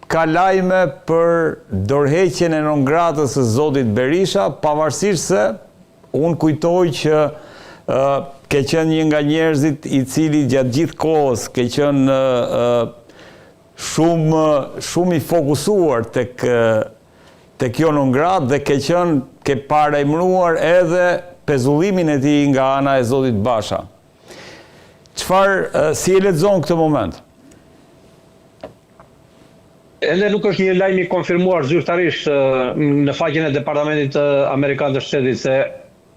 ka lajme për dorëheqjen e non gratës së zotit Berisha, pavarësisht se unë kujtoj që ke qenë një nga njerëzit i cili gjatë gjithë kohës ke qenë shumë i fokusuar tek kjo non gratë dhe ke parajmëruar edhe pezullimin e tij nga ana e zotit Basha. Çfarë si e lexon këtë moment? Ende nuk është një lajm i konfirmuar zyrtarisht në faqen e Departamentit Amerikan të Shtetit se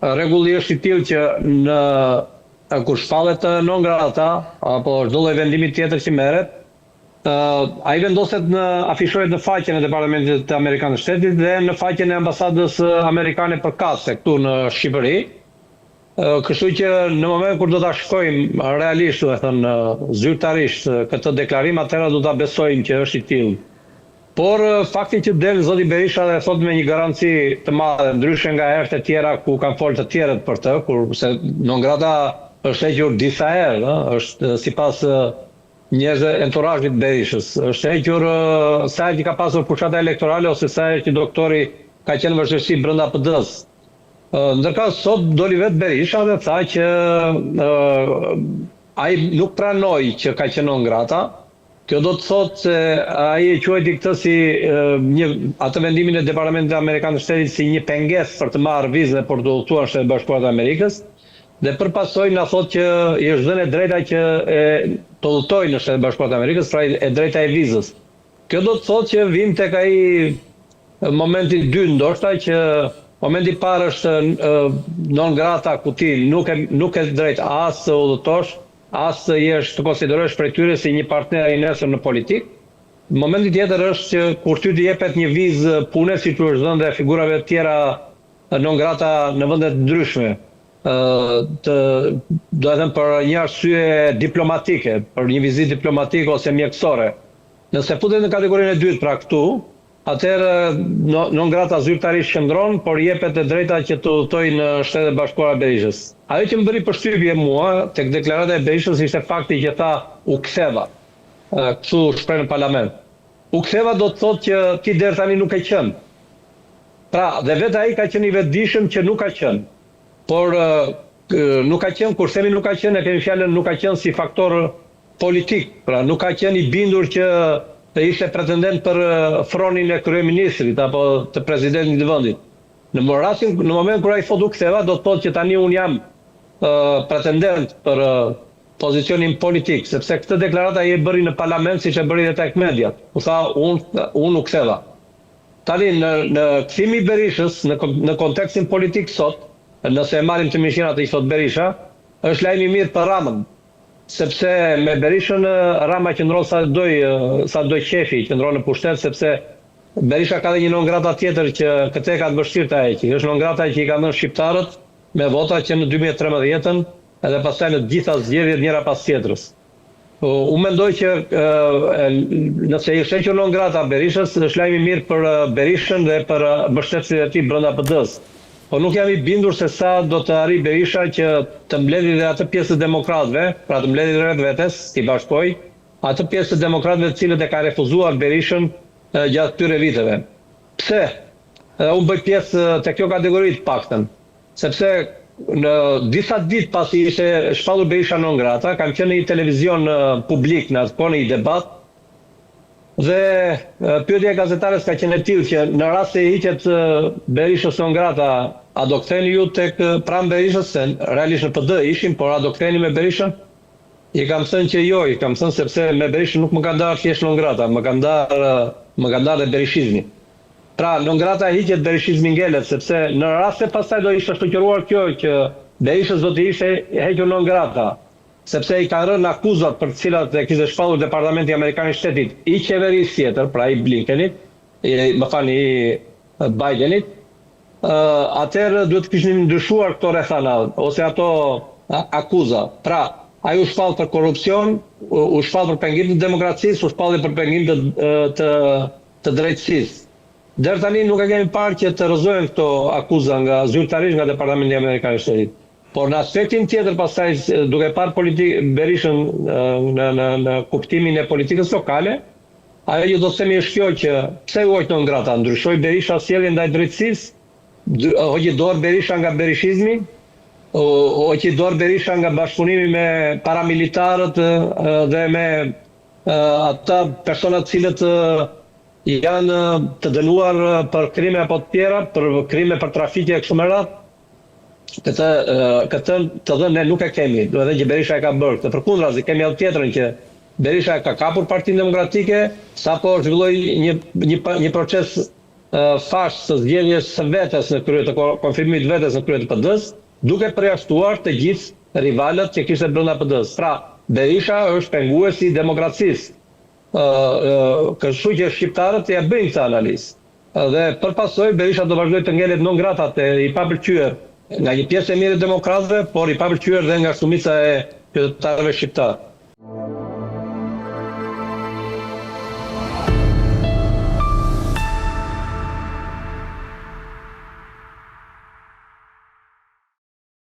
rregulli është i tillë që kur shpallet non grata apo çdo lloj vendimi tjetër që merret, ai vendoset afishohet në faqen e Departamentit Amerikan të Shtetit dhe në faqen e ambasadës amerikane përkatëse këtu në Shqipëri. Kështu që në moment kur do ta shkojmë realisht, do të thënë zyrtarisht këtë deklarim, atëherë do ta besojmë që është i tillë. Por fakti që del zoti Berisha dhe thot me një garanci të madhe, ndryshe nga herët e tjera ku kanë folë të tjerët për të, kurse non grata është hequr disa herë, është sipas njerëzve entourazhit Berishës, është hequr sa herë që ka pasur fushata elektorale ose sa herë që doktori ka qenë vështirësi brenda PD-s. Ndërkohë sot doli vetë Berisha dhe tha që ai nuk pranoi që ka qenë non grata. Kjo do të thotë se ai e quajti këtë si atë vendimin e Departamentit Amerikan të Shtetit si një pengesë për të marrë vizën për të udhëtuar në Shtetet Bashkuara të Amerikës dhe përpasoj na thotë që i është dhënë drejta që të udhëtojë në Shtetet Bashkuara të Amerikës, pra e drejta e vizës. Kjo do të thotë që vim tek ai momenti i dytë, ndoshta që momenti i parë është non grata ku ti nuk e drejt as të udhëtosh, as të konsiderohesh prej tyre si një partner i nesër në politikë. Momenti tjetër është që kur ty të jepet një vizë pune, siç u është dhënë dhe figurave të tjera non grata në vende të ndryshme, do të thënë për një arsye diplomatike, për një vizitë diplomatike ose mjekësore. Nëse futet në kategorinë e dytë, pra këtu, atëherë non grata zyrtarisht qëndron, por jepet e drejta që të udhëtojë në Shtetet Bashkuara Berishës. Ajo që më bëri përshtypje mua tek deklarata e Berishës ishte fakti që tha u ktheva. Kështu shpreh në parlament. U ktheva do të thotë që ti deri tani nuk e qenë. Pra, dhe vetë ai ka qenë i vetëdijshëm që nuk ka qenë. Por nuk ka qenë, kur themi nuk ka qenë, e kemi fjalën nuk ka qenë si faktor politik. Pra, nuk ka qenë i bindur që të ishte pretendent për fronin e kryeministrit apo të presidentit të vendit. Në moment kur ai thotë u ktheva, do të thotë që tani un jam pretendent për pozicionin politik, sepse këtë deklaratë ai e bëri në parlament siç e bëri edhe tek mediat. U tha un u ktheva. Tani në kthimi i Berishës në kontekstin politik sot, nëse e marrim të mishinat që i thot Berisha, është lajm i mirë për Ramën. Sepse me Berishën Rama qëndron sa doj qefi, qëndron në pushtet, sepse Berisha ka dhe një non grata tjetër që këtë ka të vështirë të heqë. Është non grata që i ka dhënë shqiptarët me vota që në 2013 edhe pastaj në gjitha zgjedhjet njëra pas tjetrës. Unë mendoj që nëse i hequr non grata Berishës, është lajm i mirë për Berishën dhe për mbështetësit e tij brenda PD-s. Po nuk jam i bindur se sa do të arrijë Berisha që të mbledhë dhe atë pjesë të demokratëve, pra të mbledhë rreth vetes, si bashkoj, atë pjesë të demokratëve të cilët e ka refuzuar Berishën gjatë këtyre viteve. Pse? Unë bëj pjesë të kjo kategori të paktën, sepse në disa ditë pasi ishte shpallur Berisha non grata, kam qenë në një televizion publik në atë kohë, në një debat, dhe pyetja e gazetarës ka qenë e tillë që në rast se hiqet Berishës non grata, a do ktheheni ju tek pranë Berishës, se realisht në PD ishim, por a do ktheheni me Berishën? I kam thënë që jo, i kam thënë sepse me Berishën nuk më ka ndarë thjesht non grata, më ka ndarë dhe berishizmi. Pra, non grata hiqet, berishizmi ngelet, sepse në rast se pastaj do ishte shoqëruar kjo që Berishës do të ishte hequr non grata, sepse i kanë rënë akuzat për të cilat e kishte shpallur Departamenti Amerikan i Shtetit i qeverisë tjetër, pra i Blinkenit, i Bidenit, atëherë duhet të kishin ndryshuar këto rrethana ose ato akuza. Pra, ai u shpall për korrupsion, u shpall për pengim të demokracisë, u shpall për pengim të drejtësisë. Deri tani nuk e kemi parë që të rrëzohen këto akuza nga zyrtarisht nga Departamenti Amerikan i Shtetit. Por në aspektin tjetër, pastaj duke parë Berishën në kuptimin e politikës lokale, Ajo që do të themi është kjo që pse u hoq non grata, ndryshoi Berisha sjelljen ndaj drejtësisë, hoqi dorë Berisha nga berishizmi, hoqi dorë Berisha nga bashkëpunimi me paramilitarët dhe me ata personat cilët janë të dënuar për krime apo të tjera, për krime për trafike e kështu me radhë. Këtë të dhënë ne nuk e kemi, do edhe që Berisha e ka bërë. Të përkundrazi kemi edhe tjetrën që Berisha ka kapur Partinë Demokratike, sapo zhvilloi një proces fash të zgjedhjes së vetes në krye të konfirmimit vetes në krye të PD-s, duke përjashtuar të gjithë rivalët që kishte brenda PD-s. Pra, Berisha është penguesi i demokracisë. Kështu që shqiptarët ja bëjnë këtë analizë. Dhe përpasoj Berisha do vazhdoj të ngelet non gratat e i papëlqyer nga një pjesë e mirë e demokratëve, por i papëlqyer dhe nga shumica e qytetarëve shqiptar.